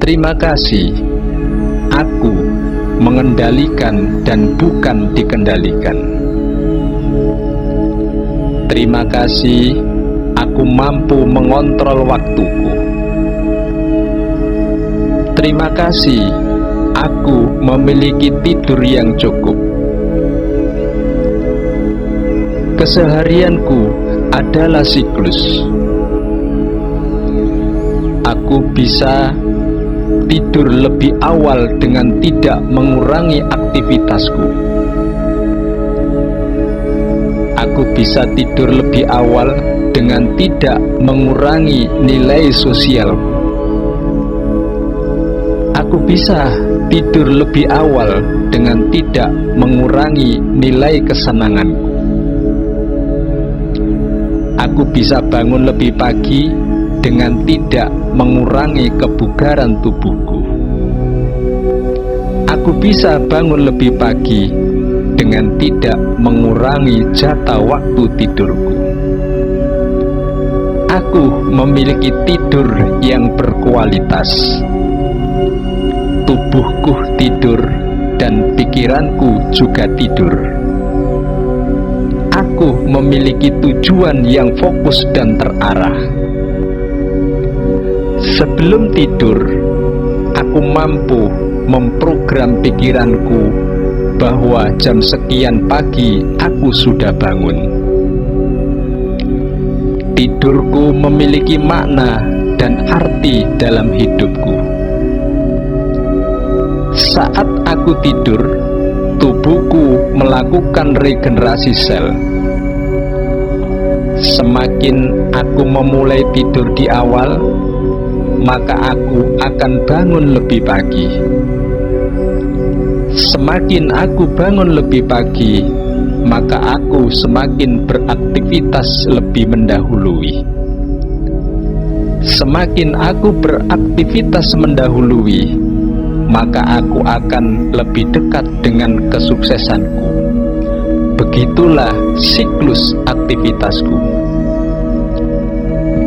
Terima kasih, aku mengendalikan dan bukan dikendalikan. Terima kasih, aku mampu mengontrol waktuku. Terima kasih, aku memiliki tidur yang cukup. Keseharianku adalah siklus. Aku bisa tidur lebih awal dengan tidak mengurangi aktivitasku. Aku bisa tidur lebih awal dengan tidak mengurangi nilai sosial. Aku bisa tidur lebih awal dengan tidak mengurangi nilai kesenanganku. Aku bisa bangun lebih pagi dengan tidak mengurangi kebugaran tubuhku. Aku bisa bangun lebih pagi dengan tidak mengurangi jatah waktu tidurku. Aku memiliki tidur yang berkualitas. Tubuhku tidur dan pikiranku juga tidur. Aku memiliki tujuan yang fokus dan terarah. Sebelum tidur, aku mampu memprogram pikiranku bahwa jam sekian pagi aku sudah bangun. Tidurku memiliki makna dan arti dalam hidupku. Saat aku tidur, tubuhku melakukan regenerasi sel. Semakin aku memulai tidur di awal, maka aku akan bangun lebih pagi. Semakin aku bangun lebih pagi, maka aku semakin beraktivitas lebih mendahului. Semakin aku beraktivitas mendahului, maka aku akan lebih dekat dengan kesuksesanku. Begitulah siklus aktivitasku.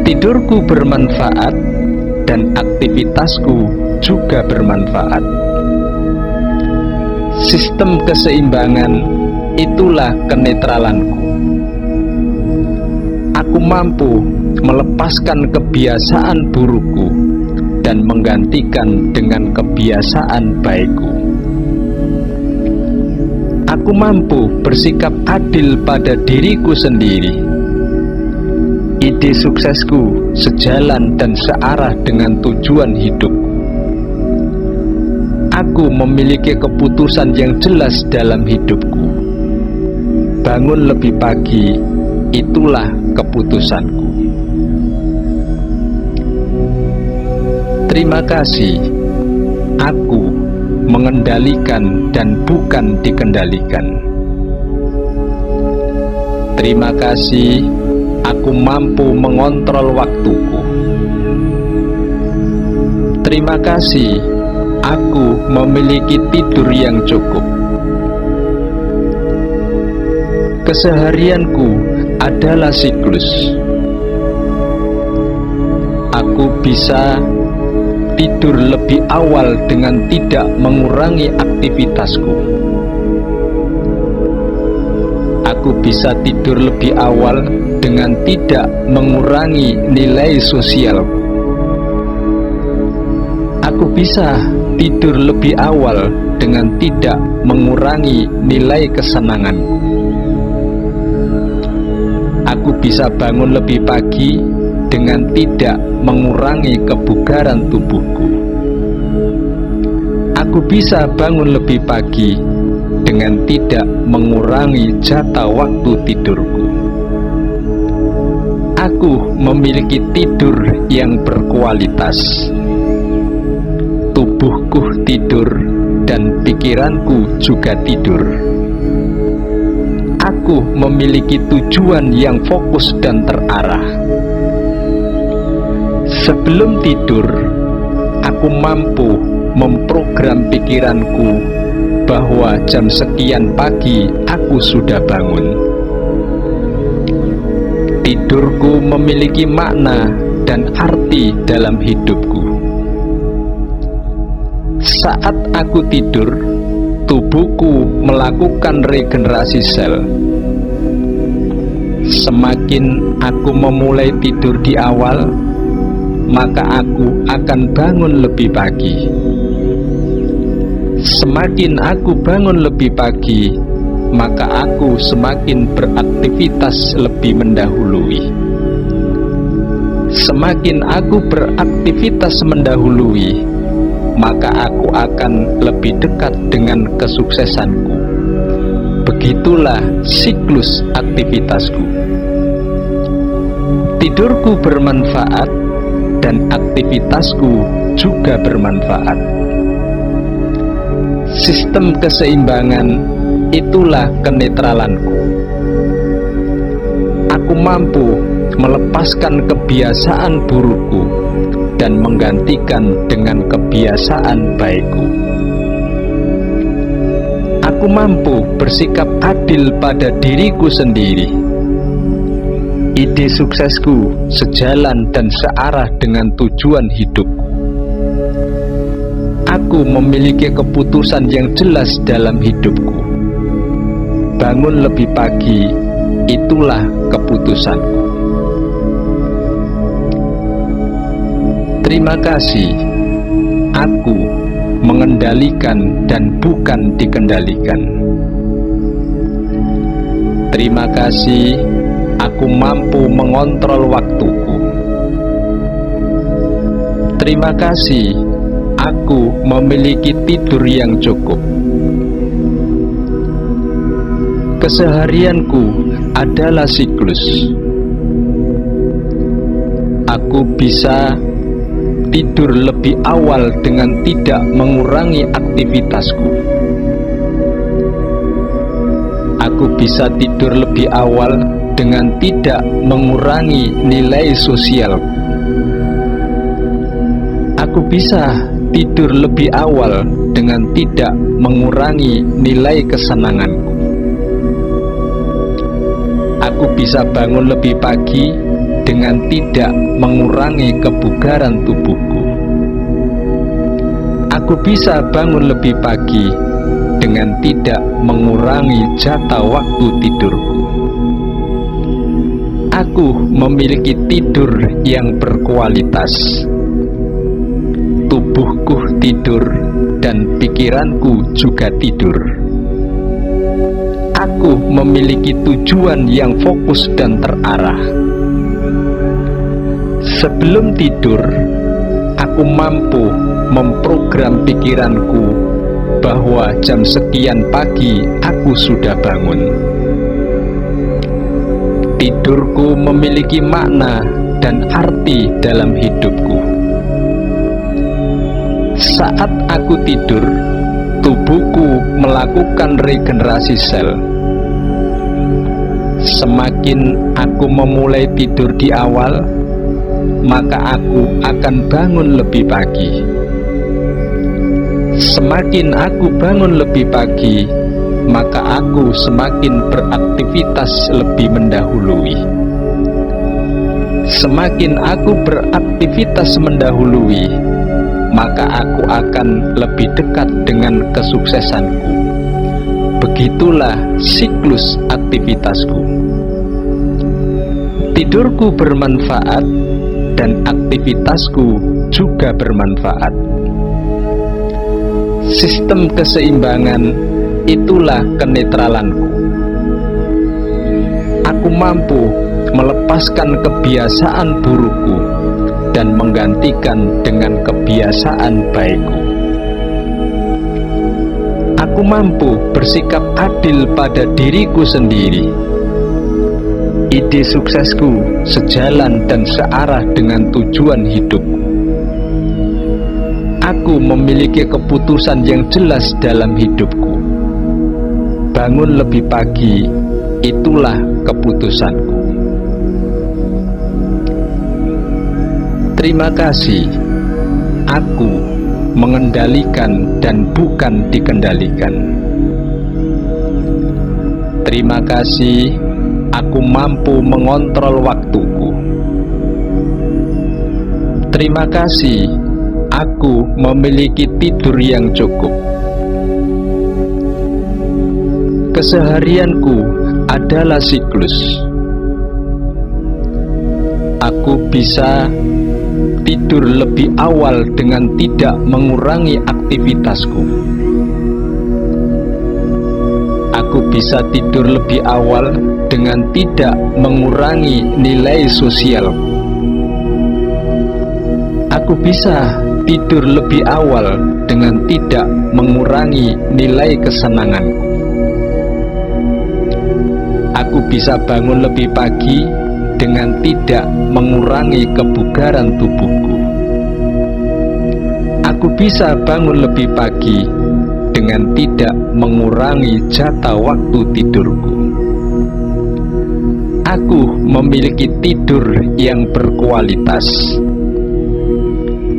Tidurku bermanfaat dan aktivitasku juga bermanfaat. Sistem keseimbangan itulah kenetralanku. Aku mampu melepaskan kebiasaan burukku dan menggantikan dengan kebiasaan baikku. Aku mampu bersikap adil pada diriku sendiri. Ide suksesku sejalan dan searah dengan tujuan hidup. Aku memiliki keputusan yang jelas dalam hidupku. Bangun lebih pagi, itulah keputusanku. Terima kasih, aku mengendalikan dan bukan dikendalikan. Terima kasih, aku mampu mengontrol waktuku. Terima kasih, aku memiliki tidur yang cukup. Keseharianku adalah siklus. Aku bisa tidur lebih awal dengan tidak mengurangi aktivitasku. Aku bisa tidur lebih awal dengan tidak mengurangi nilai sosial. Aku bisa tidur lebih awal dengan tidak mengurangi nilai kesenanganku. Aku bisa bangun lebih pagi dengan tidak mengurangi kebugaran tubuhku. Aku bisa bangun lebih pagi dengan tidak mengurangi jatah waktu tidurku. Aku memiliki tidur yang berkualitas. Tubuhku tidur dan pikiranku juga tidur. Aku memiliki tujuan yang fokus dan terarah. Sebelum tidur, aku mampu memprogram pikiranku bahwa jam sekian pagi aku sudah bangun. Tidurku memiliki makna dan arti dalam hidupku. Saat aku tidur, tubuhku melakukan regenerasi sel. Semakin aku memulai tidur di awal, maka aku akan bangun lebih pagi. Semakin aku bangun lebih pagi, maka aku semakin beraktivitas lebih mendahului. Semakin aku beraktivitas mendahului, maka aku akan lebih dekat dengan kesuksesanku. Begitulah siklus aktivitasku. Tidurku bermanfaat dan aktivitasku juga bermanfaat. Sistem keseimbangan itulah kenetralanku. Aku mampu melepaskan kebiasaan burukku dan menggantikan dengan kebiasaan baikku. Aku mampu bersikap adil pada diriku sendiri. Ide suksesku sejalan dan searah dengan tujuan hidupku. Aku memiliki keputusan yang jelas dalam hidupku. Bangun lebih pagi, itulah keputusanku. Terima kasih, aku mengendalikan dan bukan dikendalikan. Terima kasih, aku mampu mengontrol waktuku. Terima kasih, aku memiliki tidur yang cukup. Keseharianku adalah siklus. Aku bisa tidur lebih awal dengan tidak mengurangi aktivitasku. Aku bisa tidur lebih awal dengan tidak mengurangi nilai sosialku. Aku bisa tidur lebih awal dengan tidak mengurangi nilai kesenanganku. Aku bisa bangun lebih pagi dengan tidak mengurangi kebugaran tubuhku. Aku bisa bangun lebih pagi dengan tidak mengurangi jatah waktu tidurku. Aku memiliki tidur yang berkualitas. Tubuhku tidur dan pikiranku juga tidur. Aku memiliki tujuan yang fokus dan terarah. Sebelum tidur, aku mampu memprogram pikiranku bahwa jam sekian pagi aku sudah bangun. Tidurku memiliki makna dan arti dalam hidupku. Saat aku tidur, tubuhku melakukan regenerasi sel. Semakin aku memulai tidur di awal, maka aku akan bangun lebih pagi. Semakin aku bangun lebih pagi, maka aku semakin beraktivitas lebih mendahului. Semakin aku beraktivitas mendahului, maka aku akan lebih dekat dengan kesuksesanku. Begitulah siklus aktivitasku. Tidurku bermanfaat dan aktivitasku juga bermanfaat. Sistem keseimbangan itulah kenetralanku. Aku mampu melepaskan kebiasaan burukku dan menggantikan dengan kebiasaan baikku. Aku mampu bersikap adil pada diriku sendiri. Ide suksesku sejalan dan searah dengan tujuan hidupku. Aku memiliki keputusan yang jelas dalam hidupku. Bangun lebih pagi, itulah keputusanku. Terima kasih, aku mengendalikan dan bukan dikendalikan. Terima kasih, aku mampu mengontrol waktuku. Terima kasih, aku memiliki tidur yang cukup. Keseharianku adalah siklus. Aku bisa tidur lebih awal dengan tidak mengurangi aktivitasku. Aku bisa tidur lebih awal dengan tidak mengurangi nilai sosialku. Aku bisa tidur lebih awal dengan tidak mengurangi nilai kesenanganku. Aku bisa bangun lebih pagi dengan tidak mengurangi kebugaran tubuhku. Aku bisa bangun lebih pagi dengan tidak mengurangi jatah waktu tidurku. Aku memiliki tidur yang berkualitas.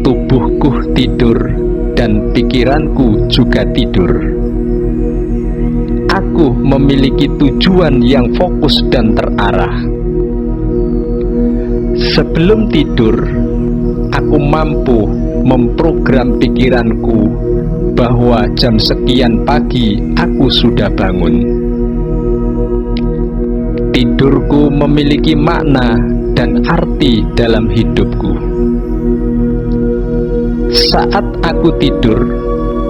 Tubuhku tidur dan pikiranku juga tidur. Aku memiliki tujuan yang fokus dan terarah. Sebelum tidur, aku mampu memprogram pikiranku bahwa jam sekian pagi aku sudah bangun. Tidurku memiliki makna dan arti dalam hidupku. Saat aku tidur,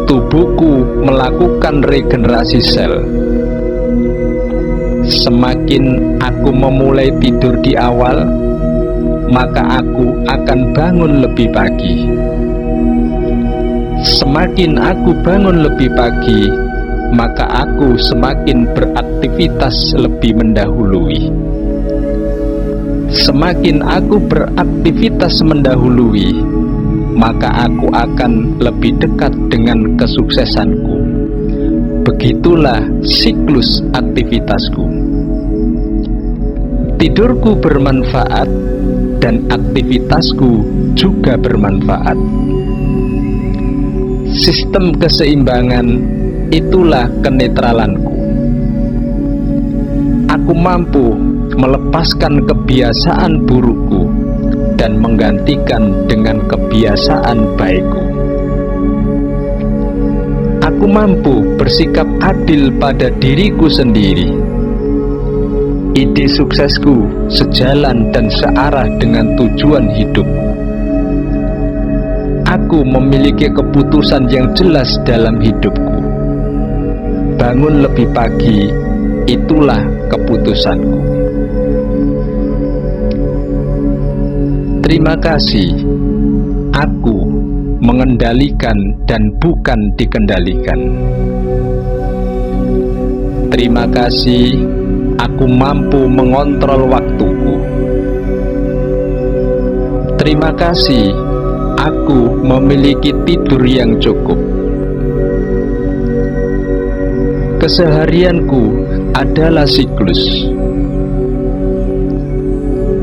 tubuhku melakukan regenerasi sel. Semakin aku memulai tidur di awal, maka aku akan bangun lebih pagi. Semakin aku bangun lebih pagi, maka aku semakin beraktivitas lebih mendahului. Semakin aku beraktivitas mendahului, maka aku akan lebih dekat dengan kesuksesanku. Begitulah siklus aktivitasku. Tidurku bermanfaat dan aktivitasku juga bermanfaat. Sistem keseimbangan itulah kenetralanku. Aku mampu melepaskan kebiasaan burukku dan menggantikan dengan kebiasaan baikku. Aku mampu bersikap adil pada diriku sendiri. Ide suksesku sejalan dan searah dengan tujuan hidupku. Aku memiliki keputusan yang jelas dalam hidupku. Bangun lebih pagi, itulah keputusanku. Terima kasih. Aku mengendalikan dan bukan dikendalikan. Terima kasih. Aku mampu mengontrol waktuku. Terima kasih. Aku memiliki tidur yang cukup. Keseharianku adalah siklus.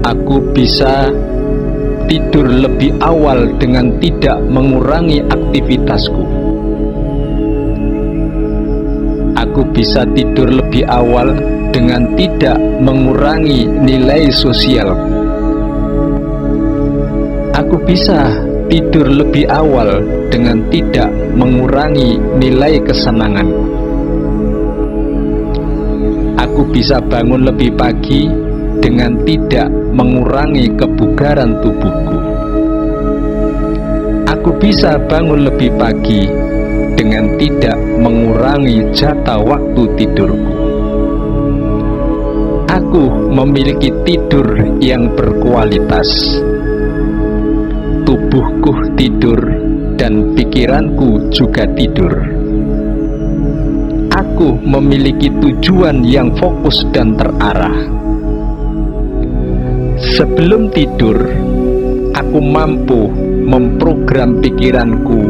Aku bisa tidur lebih awal dengan tidak mengurangi aktivitasku. Aku bisa tidur lebih awal dengan tidak mengurangi nilai sosialku. Aku bisa tidur lebih awal dengan tidak mengurangi nilai kesenanganku. Aku bisa bangun lebih pagi dengan tidak mengurangi kebugaran tubuhku. Aku bisa bangun lebih pagi dengan tidak mengurangi jatah waktu tidurku. Aku memiliki tidur yang berkualitas. Tubuhku tidur dan pikiranku juga tidur. Aku memiliki tujuan yang fokus dan terarah. Sebelum tidur, aku mampu memprogram pikiranku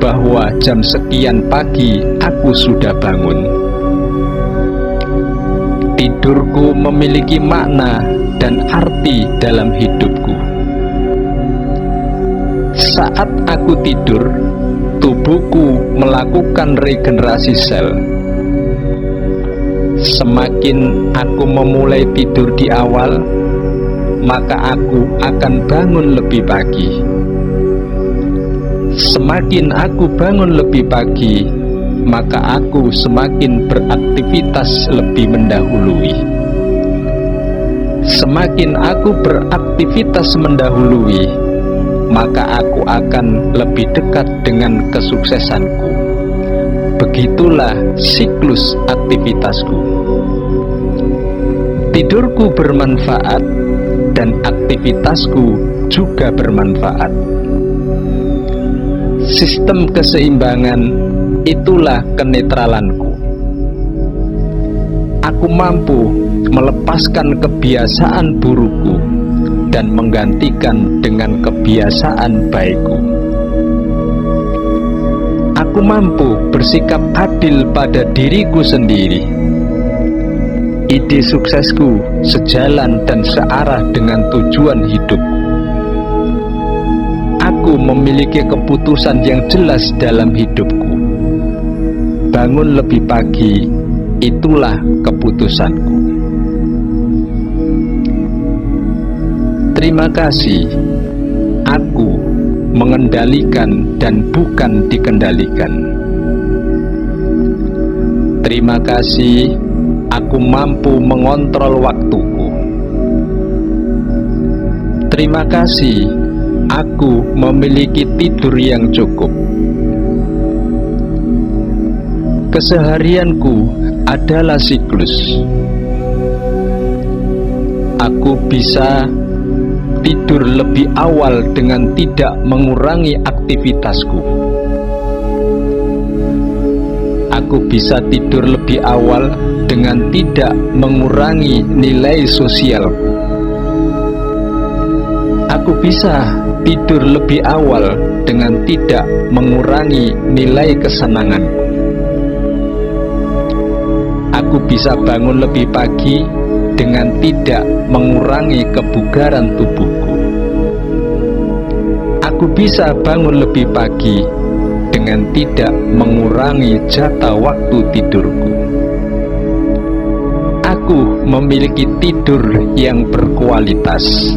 bahwa jam sekian pagi aku sudah bangun. Tidurku memiliki makna dan arti dalam hidupku. Saat aku tidur, tubuhku melakukan regenerasi sel. Semakin aku memulai tidur di awal, maka aku akan bangun lebih pagi. Semakin aku bangun lebih pagi, maka aku semakin beraktivitas lebih mendahului. Semakin aku beraktivitas mendahului, maka aku akan lebih dekat dengan kesuksesanku. Begitulah siklus aktivitasku. Tidurku bermanfaat dan aktivitasku juga bermanfaat. Sistem keseimbangan itulah kenetralanku. Aku mampu melepaskan kebiasaan burukku dan menggantikan dengan kebiasaan baikku. Aku mampu bersikap adil pada diriku sendiri. Ide suksesku sejalan dan searah dengan tujuan hidupku. Aku memiliki keputusan yang jelas dalam hidupku. Bangun lebih pagi, itulah keputusanku. Terima kasih. Aku mengendalikan dan bukan dikendalikan. Terima kasih. Aku mampu mengontrol waktuku. Terima kasih. Aku memiliki tidur yang cukup. Keseharianku adalah siklus. Aku bisa tidur lebih awal dengan tidak mengurangi aktivitasku. Aku bisa tidur lebih awal dengan tidak mengurangi nilai sosialku. Aku bisa tidur lebih awal dengan tidak mengurangi nilai kesenanganku. Aku bisa bangun lebih pagi dengan tidak mengurangi kebugaran tubuhku. Aku bisa bangun lebih pagi dengan tidak mengurangi jatah waktu tidurku. Aku memiliki tidur yang berkualitas.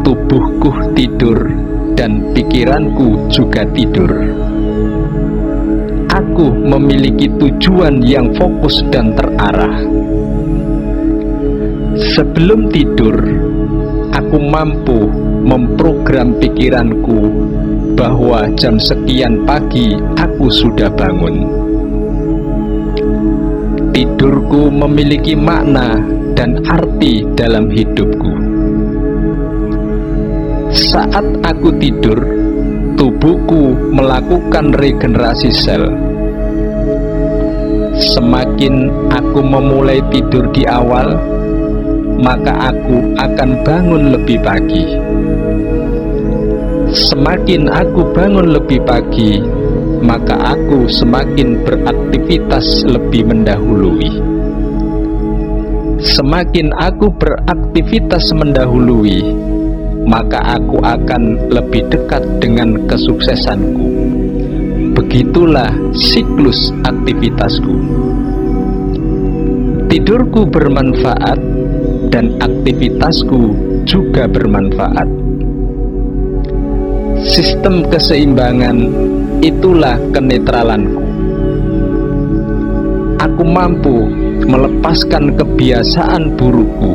Tubuhku tidur dan pikiranku juga tidur. Aku memiliki tujuan yang fokus dan terarah. Sebelum tidur, aku mampu memprogram pikiranku bahwa jam sekian pagi aku sudah bangun. Tidurku memiliki makna dan arti dalam hidupku. Saat aku tidur, tubuhku melakukan regenerasi sel. Semakin aku memulai tidur di awal, maka aku akan bangun lebih pagi. Semakin aku bangun lebih pagi, maka aku semakin beraktivitas lebih mendahului. Semakin aku beraktivitas mendahului, maka aku akan lebih dekat dengan kesuksesanku. Begitulah siklus aktivitasku. Tidurku bermanfaat dan aktivitasku juga bermanfaat. Sistem keseimbangan itulah kenetralanku. Aku mampu melepaskan kebiasaan burukku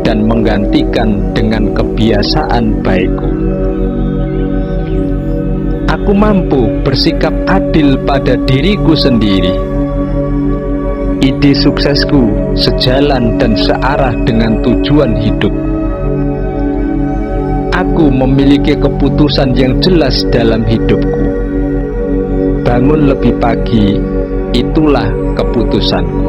dan menggantikan dengan kebiasaan baikku. Aku mampu bersikap adil pada diriku sendiri. Ide suksesku sejalan dan searah dengan tujuan hidupku. Aku memiliki keputusan yang jelas dalam hidupku. Bangun lebih pagi, itulah keputusanku.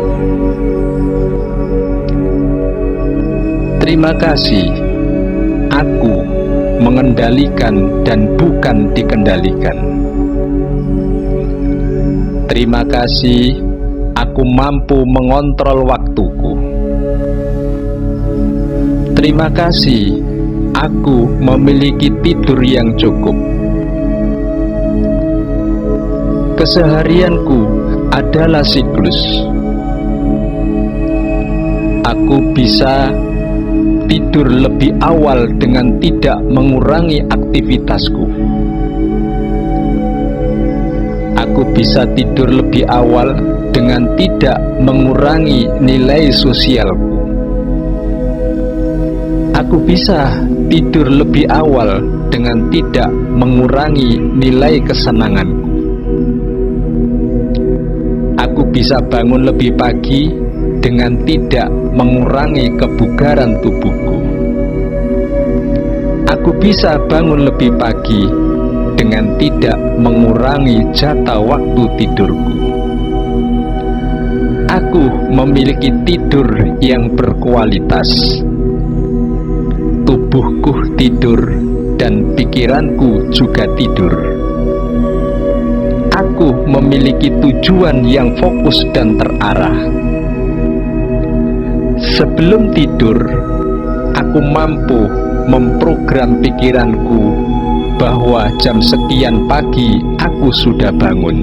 Terima kasih. Aku mengendalikan dan bukan dikendalikan. Terima kasih. Aku mampu mengontrol waktuku. Terima kasih. Aku memiliki tidur yang cukup. Keseharianku adalah siklus. Aku bisa tidur lebih awal dengan tidak mengurangi aktivitasku. bisa tidur lebih awal dengan tidak mengurangi nilai sosialku. Aku bisa tidur lebih awal dengan tidak mengurangi nilai kesenanganku. Aku bisa bangun lebih pagi dengan tidak mengurangi kebugaran tubuhku. Aku bisa bangun lebih pagi dengan tidak mengurangi jatah waktu tidurku. Aku memiliki tidur yang berkualitas. Tubuhku tidur dan pikiranku juga tidur. Aku memiliki tujuan yang fokus dan terarah. Sebelum tidur, aku mampu memprogram pikiranku bahwa jam sekian pagi aku sudah bangun.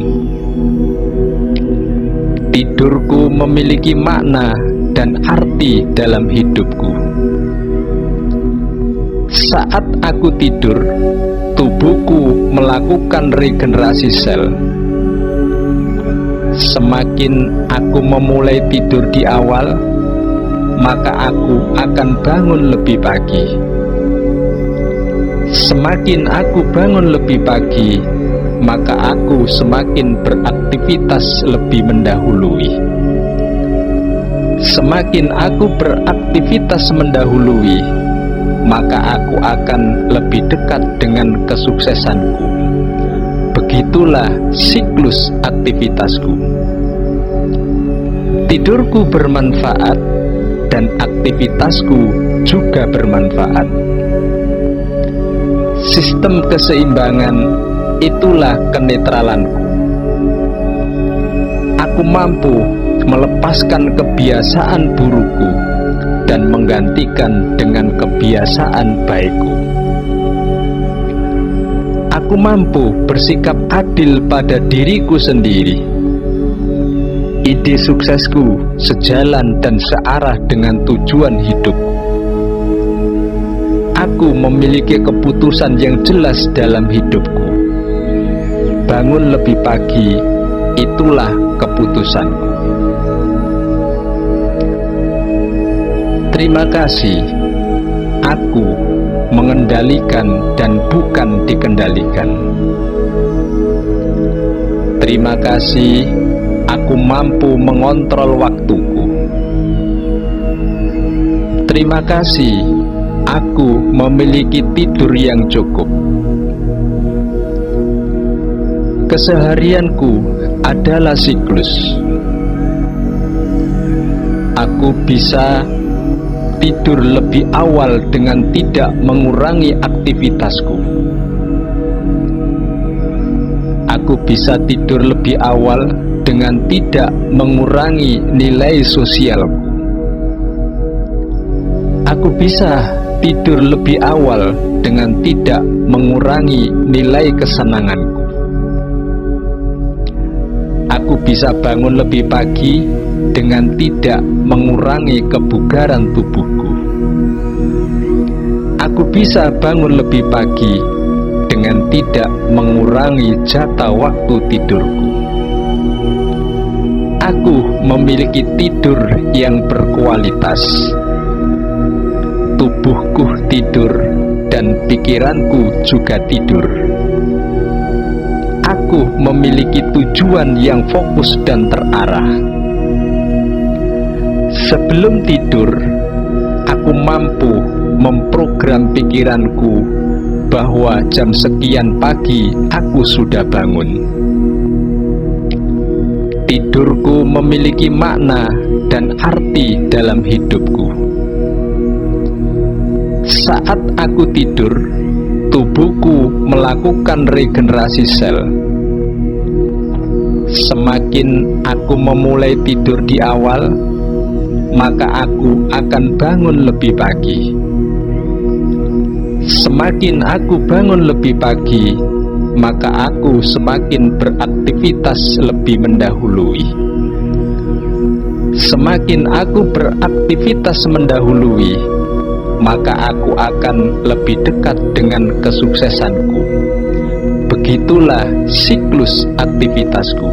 Tidurku memiliki makna dan arti dalam hidupku. Saat aku tidur, tubuhku melakukan regenerasi sel. Semakin aku memulai tidur di awal, maka aku akan bangun lebih pagi. Semakin aku bangun lebih pagi, maka aku semakin beraktivitas lebih mendahului. Semakin aku beraktivitas mendahului, maka aku akan lebih dekat dengan kesuksesanku. Begitulah siklus aktivitasku. Tidurku bermanfaat dan aktivitasku juga bermanfaat. Sistem keseimbangan itulah kenetralanku. Aku mampu melepaskan kebiasaan burukku dan menggantikan dengan kebiasaan baikku. Aku mampu bersikap adil pada diriku sendiri. Ide suksesku sejalan dan searah dengan tujuan hidupku. Aku memiliki keputusan yang jelas dalam hidupku. Bangun lebih pagi, itulah keputusanku. Terima kasih. Aku mengendalikan dan bukan dikendalikan. Terima kasih. Aku mampu mengontrol waktuku. Terima kasih. Aku memiliki tidur yang cukup. Keseharianku adalah siklus. Aku bisa tidur lebih awal dengan tidak mengurangi aktivitasku. Aku bisa tidur lebih awal dengan tidak mengurangi nilai sosialku. Aku bisa tidur lebih awal dengan tidak mengurangi nilai kesenanganku. Aku bisa bangun lebih pagi dengan tidak mengurangi kebugaran tubuhku. Aku bisa bangun lebih pagi dengan tidak mengurangi jatah waktu tidurku. Aku memiliki tidur yang berkualitas. Tubuhku tidur dan pikiranku juga tidur. Aku memiliki tujuan yang fokus dan terarah. Sebelum tidur, aku mampu memprogram pikiranku bahwa jam sekian pagi aku sudah bangun. Tidurku memiliki makna dan arti dalam hidupku. Saat aku tidur, tubuhku melakukan regenerasi sel. Semakin aku memulai tidur di awal, maka aku akan bangun lebih pagi. Semakin aku bangun lebih pagi, maka aku semakin beraktivitas lebih mendahului. Semakin aku beraktivitas mendahului, maka aku akan lebih dekat dengan kesuksesanku. Begitulah siklus aktivitasku.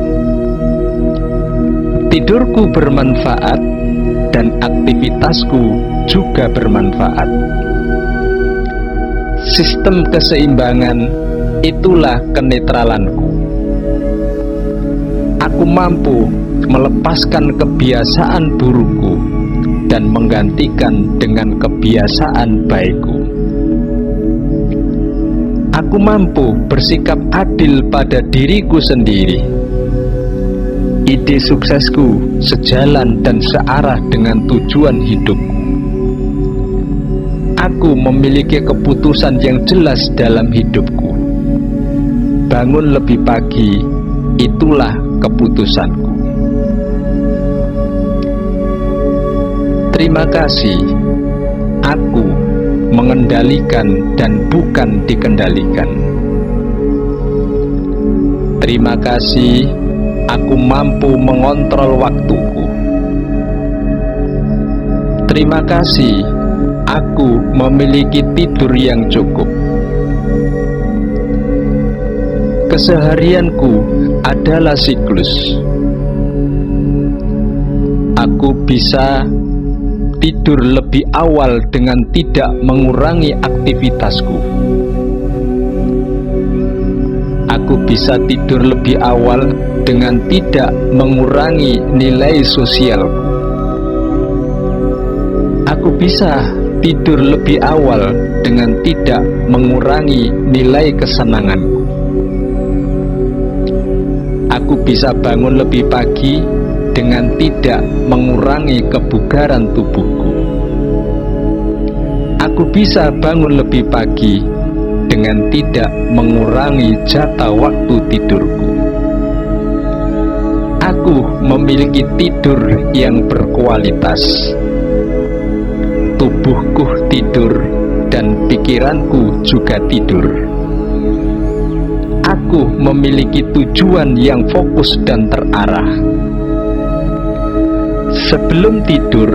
Tidurku bermanfaat dan aktivitasku juga bermanfaat. Sistem keseimbangan itulah kenetralanku. Aku mampu melepaskan kebiasaan burukku dan menggantikan dengan kebiasaan baikku. Aku mampu bersikap adil pada diriku sendiri. Ide suksesku sejalan dan searah dengan tujuan hidupku. Aku memiliki keputusan yang jelas dalam hidupku. Bangun lebih pagi, itulah keputusanku. Terima kasih. Aku mengendalikan dan bukan dikendalikan. Terima kasih, aku mampu mengontrol waktuku. Terima kasih, aku memiliki tidur yang cukup. Keseharianku adalah siklus. Aku bisa tidur lebih awal dengan tidak mengurangi aktivitasku. Aku bisa tidur lebih awal dengan tidak mengurangi nilai sosialku. Aku bisa tidur lebih awal dengan tidak mengurangi nilai kesenanganku. Aku bisa bangun lebih pagi dengan tidak mengurangi kebugaran tubuhku. Aku bisa bangun lebih pagi dengan tidak mengurangi jatah waktu tidurku. Aku memiliki tidur yang berkualitas. Tubuhku tidur dan pikiranku juga tidur. Aku memiliki tujuan yang fokus dan terarah. Sebelum tidur,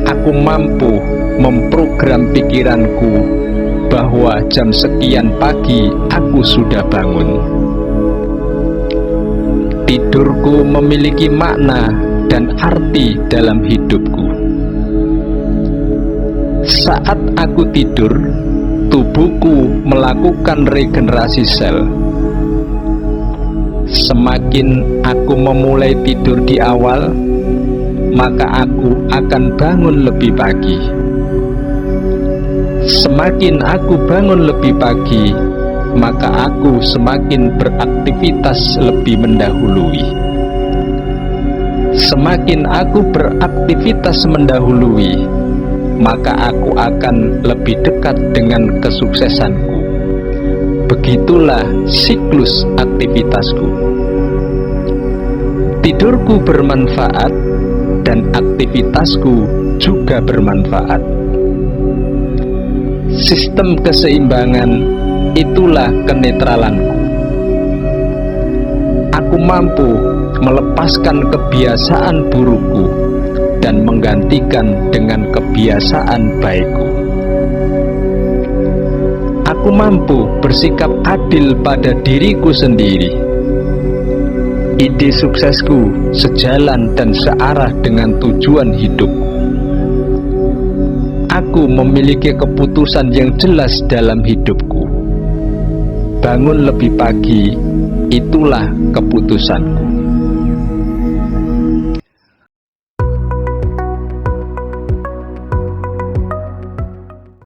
aku mampu memprogram pikiranku bahwa jam sekian pagi aku sudah bangun. Tidurku memiliki makna dan arti dalam hidupku. Saat aku tidur, tubuhku melakukan regenerasi sel. Semakin aku memulai tidur di awal, maka aku akan bangun lebih pagi. Semakin aku bangun lebih pagi, maka aku semakin beraktivitas lebih mendahului. Semakin aku beraktivitas mendahului, maka aku akan lebih dekat dengan kesuksesanku. Begitulah siklus aktivitasku. Tidurku bermanfaat dan aktivitasku juga bermanfaat. Sistem keseimbangan itulah kenetralanku. Aku mampu melepaskan kebiasaan burukku dan menggantikan dengan kebiasaan baikku. Aku mampu bersikap adil pada diriku sendiri. Ide suksesku sejalan dan searah dengan tujuan hidupku. Aku memiliki keputusan yang jelas dalam hidupku. Bangun lebih pagi, itulah keputusanku.